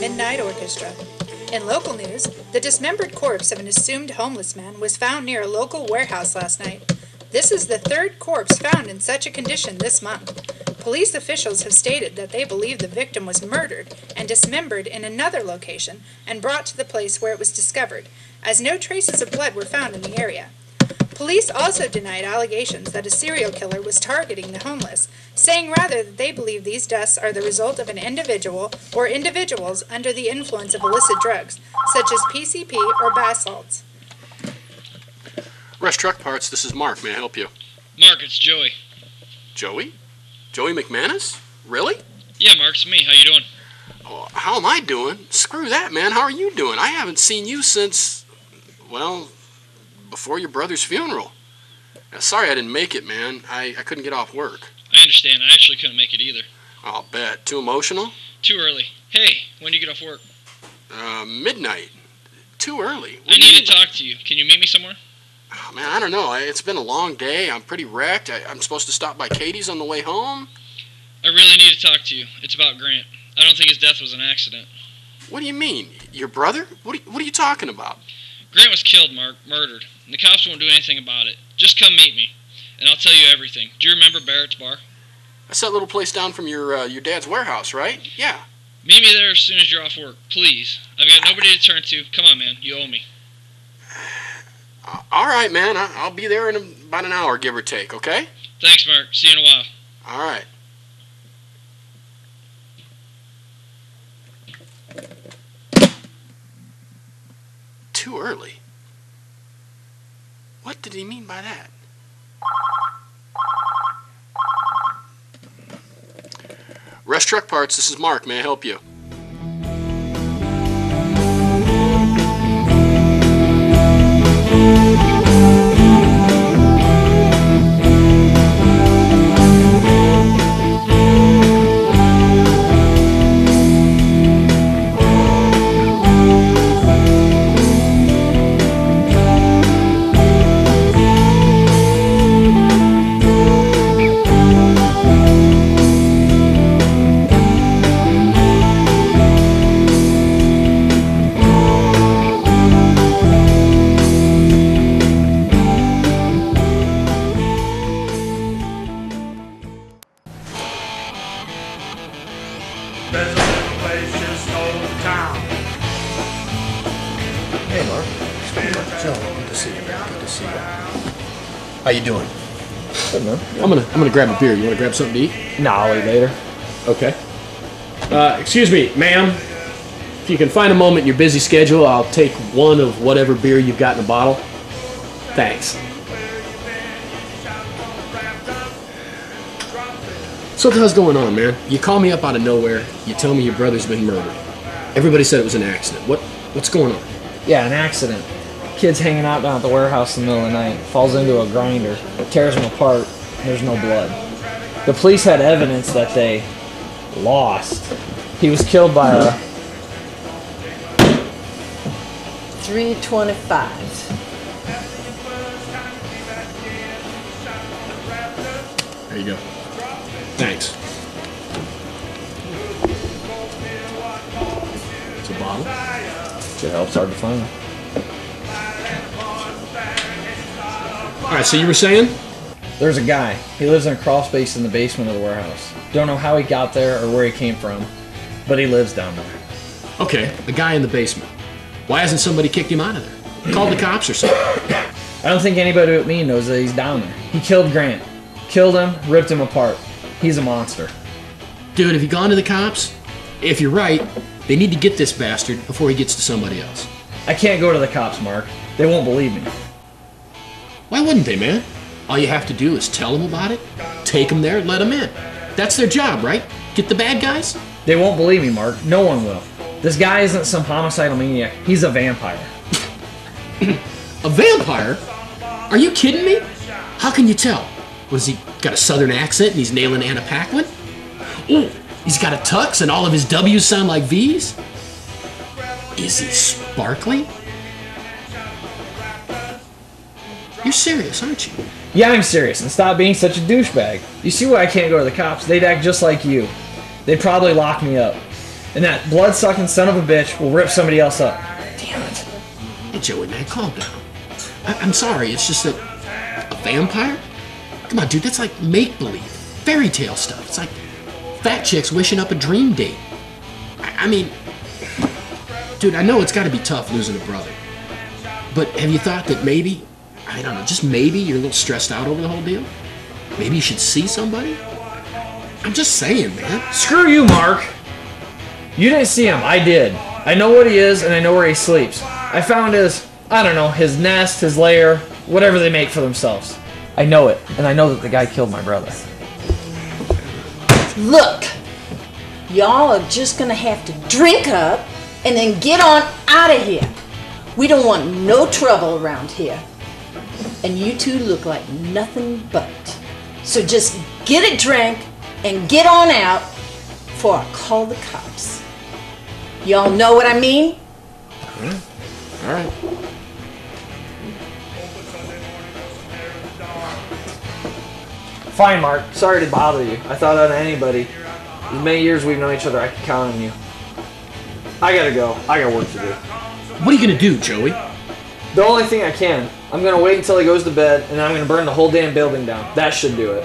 Midnight Orchestra. In local news, the dismembered corpse of an assumed homeless man was found near a local warehouse last night. This is the third corpse found in such a condition this month. Police officials have stated that they believe the victim was murdered and dismembered in another location and brought to the place where it was discovered, as no traces of blood were found in the area. Police also denied allegations that a serial killer was targeting the homeless, saying rather that they believe these deaths are the result of an individual or individuals under the influence of illicit drugs, such as PCP or bath salts. Rush Truck Parts, this is Mark. May I help you? Mark, it's Joey. Joey? Joey McManus? Really? Yeah, Mark, it's me. How you doing? Oh, how am I doing? Screw that, man. How are you doing? I haven't seen you since, well, before your brother's funeral. Sorry I didn't make it, man. I couldn't get off work. I understand. I actually couldn't make it either. I'll bet. Too emotional? Too early. Hey, when do you get off work? Midnight. Too early. I need to talk to you. Can you meet me somewhere? Oh, man, I don't know. It's been a long day. I'm pretty wrecked. I'm supposed to stop by Katie's on the way home. I really need to talk to you. It's about Grant. I don't think his death was an accident. What do you mean? Your brother? What are you talking about? Grant was killed, Mark. Murdered. And the cops won't do anything about it. Just come meet me, and I'll tell you everything. Do you remember Barrett's Bar? That's that little place down from your dad's warehouse, right? Yeah. Meet me there as soon as you're off work, please. I've got nobody to turn to. Come on, man. You owe me. All right, man. I'll be there in about an hour, give or take, okay? Thanks, Mark. See you in a while. All right. Too early? What did he mean by that? Rush Truck Parts, this is Mark. May I help you? There's a little place just old town. Hey, Mark. Joe, good to see you, man. Good to see you. How you doing? Good, man. I'm gonna grab a beer. You wanna grab something to eat? Nah, I'll eat later. Okay. Excuse me, ma'am. If you can find a moment in your busy schedule, I'll take one of whatever beer you've got in the bottle. Thanks. So what the hell's going on, man? You call me up out of nowhere. You tell me your brother's been murdered. Everybody said it was an accident. What's going on? Yeah, an accident. Kid's hanging out down at the warehouse in the middle of the night, falls into a grinder, tears him apart, there's no blood. The police had evidence that they lost. He was killed by a... 325. There you go. Thanks. It's a bottle. It helps, hard to find. All right, so you were saying? There's a guy. He lives in a crawl space in the basement of the warehouse. Don't know how he got there or where he came from, but he lives down there. Okay, the guy in the basement. Why hasn't somebody kicked him out of there? Called the cops or something? I don't think anybody but me knows that he's down there. He killed Grant. Killed him, ripped him apart. He's a monster. Dude, have you gone to the cops? If you're right, they need to get this bastard before he gets to somebody else. I can't go to the cops, Mark. They won't believe me. Why wouldn't they, man? All you have to do is tell them about it, take them there, and let them in. That's their job, right? Get the bad guys? They won't believe me, Mark. No one will. This guy isn't some homicidal maniac. He's a vampire. A vampire? Are you kidding me? How can you tell? Was he got a southern accent and he's nailing Anna Paquin? Ooh, he's got a tux and all of his W's sound like V's? Is he sparkly? You're serious, aren't you? Yeah, I'm serious, and stop being such a douchebag. You see why I can't go to the cops? They'd act just like you. They'd probably lock me up. And that blood-sucking son of a bitch will rip somebody else up. Damn it. Hey, Joey, man, calm down. I'm sorry, it's just that a vampire? Come on, dude, that's like make-believe, fairy tale stuff. It's like fat chicks wishing up a dream date. I mean, dude, I know it's got to be tough losing a brother. But have you thought that maybe, I don't know, just maybe you're a little stressed out over the whole deal? Maybe you should see somebody? I'm just saying, man. Screw you, Mark. You didn't see him. I did. I know what he is, and I know where he sleeps. I found his, I don't know, his nest, his lair, whatever they make for themselves. I know it, and I know that the guy killed my brother. Look, y'all are just gonna have to drink up and then get on out of here. We don't want no trouble around here. And you two look like nothing but. So just get a drink and get on out before I call the cops. Y'all know what I mean? All right. Fine, Mark. Sorry to bother you. I thought out of anybody. As many years we've known each other, I can count on you. I gotta go. I got work to do. What are you gonna do, Joey? The only thing I can. I'm gonna wait until he goes to bed, and I'm gonna burn the whole damn building down. That should do it.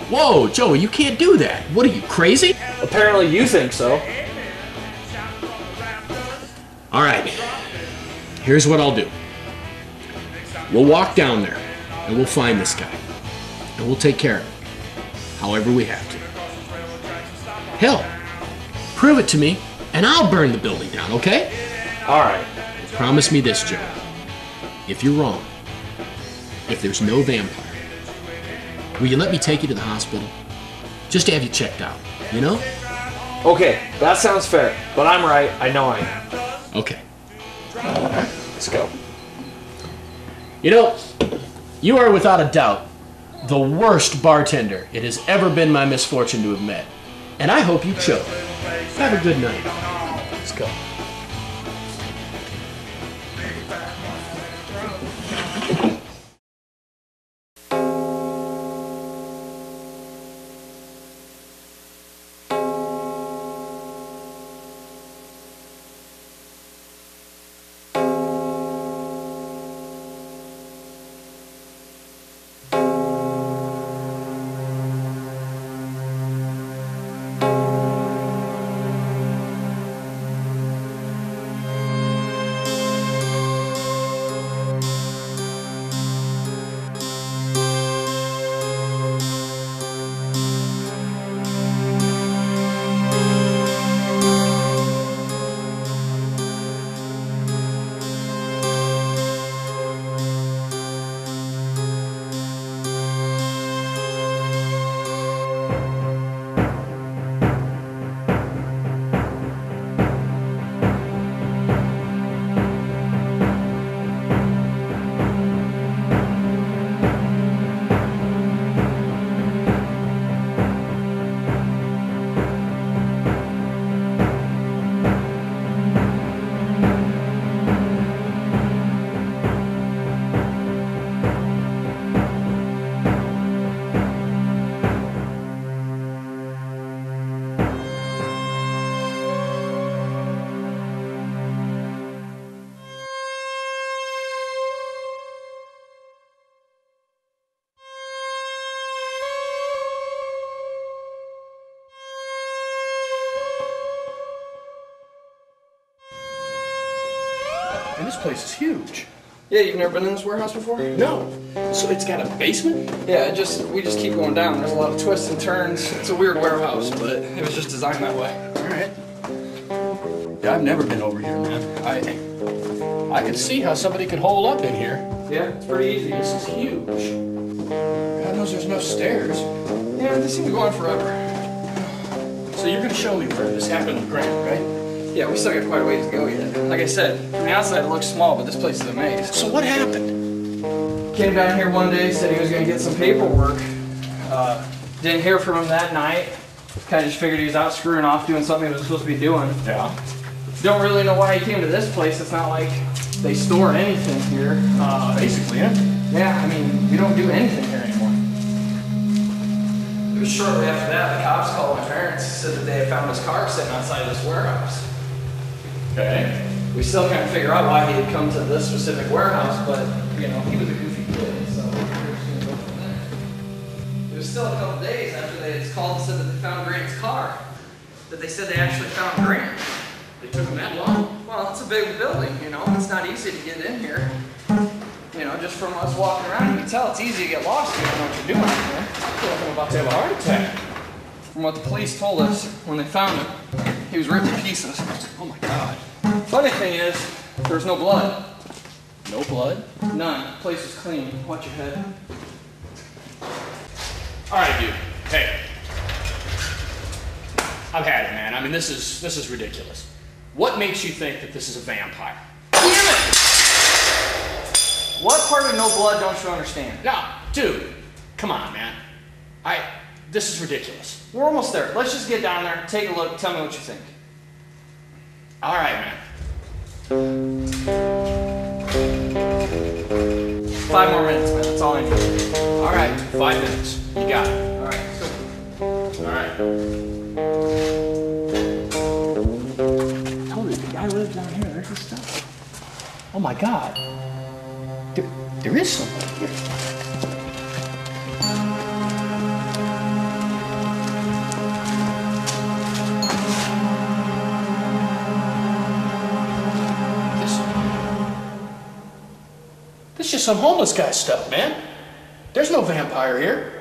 Whoa, Joey, you can't do that. What are you, crazy? Apparently you think so. All right. Here's what I'll do. We'll walk down there, and we'll find this guy. And we'll take care of it. However we have to. Hell, prove it to me, and I'll burn the building down, okay? Alright. Promise me this, Joe. If you're wrong, if there's no vampire, will you let me take you to the hospital? Just to have you checked out, you know? Okay, that sounds fair. But I'm right. I know I am. Okay. Let's go. You know, you are without a doubt the worst bartender it has ever been my misfortune to have met. And I hope you choke. Have a good night. Let's go. And this place is huge. Yeah, you've never been in this warehouse before? No. So it's got a basement? Yeah, we just keep going down. There's a lot of twists and turns. It's a weird warehouse, but it was just designed that way. All right. Yeah, I've never been over here, man. I could see how somebody could hole up in here. Yeah, it's pretty easy. This is huge. God knows there's no stairs. Yeah, they seem to go on forever. So you're gonna show me where this happened with Grant, right? Yeah, we still got quite a ways to go yet. Like I said, from the outside it looks small, but this place is a maze. So what happened? Came down here one day, said he was going to get some paperwork. Didn't hear from him that night. Kind of just figured he was out screwing off doing something he was supposed to be doing. Yeah. Don't really know why he came to this place. It's not like they store anything here. Basically, yeah. Yeah, I mean, we don't do anything here anymore. Shortly after that, the cops called my parents, said that they had found his car sitting outside this warehouse. Okay. We still can't figure out why he had come to this specific warehouse, but, you know, he was a goofy kid, so we're just gonna go from there. It was still a couple days after they had called and said that they found Grant's car, that they said they actually found Grant. They took him that long? Well, it's a big building, you know, it's not easy to get in here. You know, just from us walking around, you can tell it's easy to get lost if you don't know what you're doing in here. I feel like I'm about to have a heart attack. From what the police told us when they found him, he was ripped to pieces. Oh my God. Funny thing is, there was no blood. No blood? None. The place was clean. Watch your head. All right, dude. Hey. I've had it, man. I mean, this is ridiculous. What makes you think that this is a vampire? Damn it! What part of no blood don't you understand? No, dude. Come on, man. This is ridiculous. We're almost there. Let's just get down there, take a look, tell me what you think. All right, man. 5 more minutes, man. That's all I need. All right, 5 minutes. You got it. All right, so. All right. I told you, the guy lives down here. There's his stuff. Oh my God. There is something here. This is just some homeless guy stuff, man. There's no vampire here.